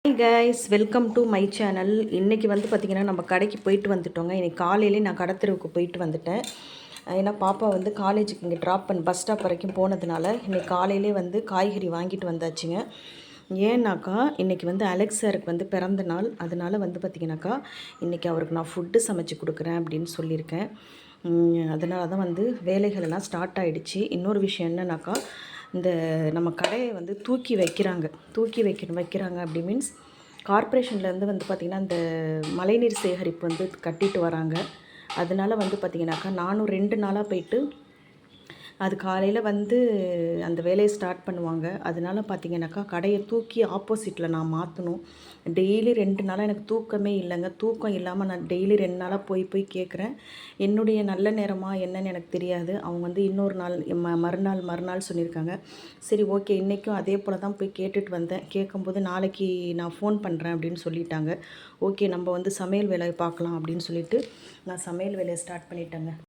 Hi guys, welcome to my channel. இன்றைக்கி வந்து பார்த்திங்கன்னா நம்ம கடைக்கு போயிட்டு வந்துட்டோங்க. இன்றைக்கி காலையிலே நான் கடத்தெருவுக்கு போயிட்டு வந்துட்டேன். ஏன்னா பாப்பா வந்து காலேஜுக்கு இங்கே ட்ராப் பண்ண பஸ் ஸ்டாப் வரைக்கும் போனதுனால இன்றைக்கி காலையிலே வந்து காய்கறி வாங்கிட்டு வந்தாச்சுங்க. ஏன்னாக்கா இன்றைக்கி வந்து அலெக்ஸ் சாருக்கு வந்து பிறந்த நாள். அதனால் வந்து பார்த்திங்கனாக்கா இன்றைக்கி அவருக்கு நான் ஃபுட்டு சமைச்சு கொடுக்குறேன் அப்படின்னு சொல்லியிருக்கேன். அதனால தான் வந்து வேலைகள் எல்லாம் ஸ்டார்ட் ஆகிடுச்சு. இன்னொரு விஷயம் என்னன்னாக்கா, இந்த நம்ம கடையை வந்து தூக்கி வைக்கிறாங்க. அப்படி மீன்ஸ் கார்ப்பரேஷன்லேருந்து வந்து பார்த்திங்கன்னா இந்த மழைநீர் சேகரிப்பு வந்து கட்டிட்டு வராங்க. அதனால வந்து பார்த்திங்கனாக்கா நானும் 2 நாளாக போயிட்டு அது காலையில் வந்து அந்த வேலையை ஸ்டார்ட் பண்ணுவாங்க. அதனால பார்த்திங்கனாக்கா கடையை தூக்கி ஆப்போசிட்டில் நான் மாற்றணும். டெய்லி 2 நாளாக எனக்கு தூக்கமே இல்லைங்க. தூக்கம் இல்லாமல் நான் டெய்லி 2 நாளாக போய் கேட்குறேன். என்னுடைய நல்ல நேரமா என்னன்னு எனக்கு தெரியாது. அவங்க வந்து இன்னொரு நாள் மறுநாள் சொல்லியிருக்காங்க. சரி, ஓகே, இன்றைக்கும் அதே போல் தான் போய் கேட்டுட்டு வந்தேன். கேட்கும்போது நாளைக்கு நான் ஃபோன் பண்ணுறேன் அப்படின்னு சொல்லிட்டாங்க. ஓகே, நம்ம வந்து சமையல் வேலையை பார்க்கலாம் அப்படின்னு சொல்லிட்டு நான் சமையல் வேலையை ஸ்டார்ட் பண்ணிட்டேங்க.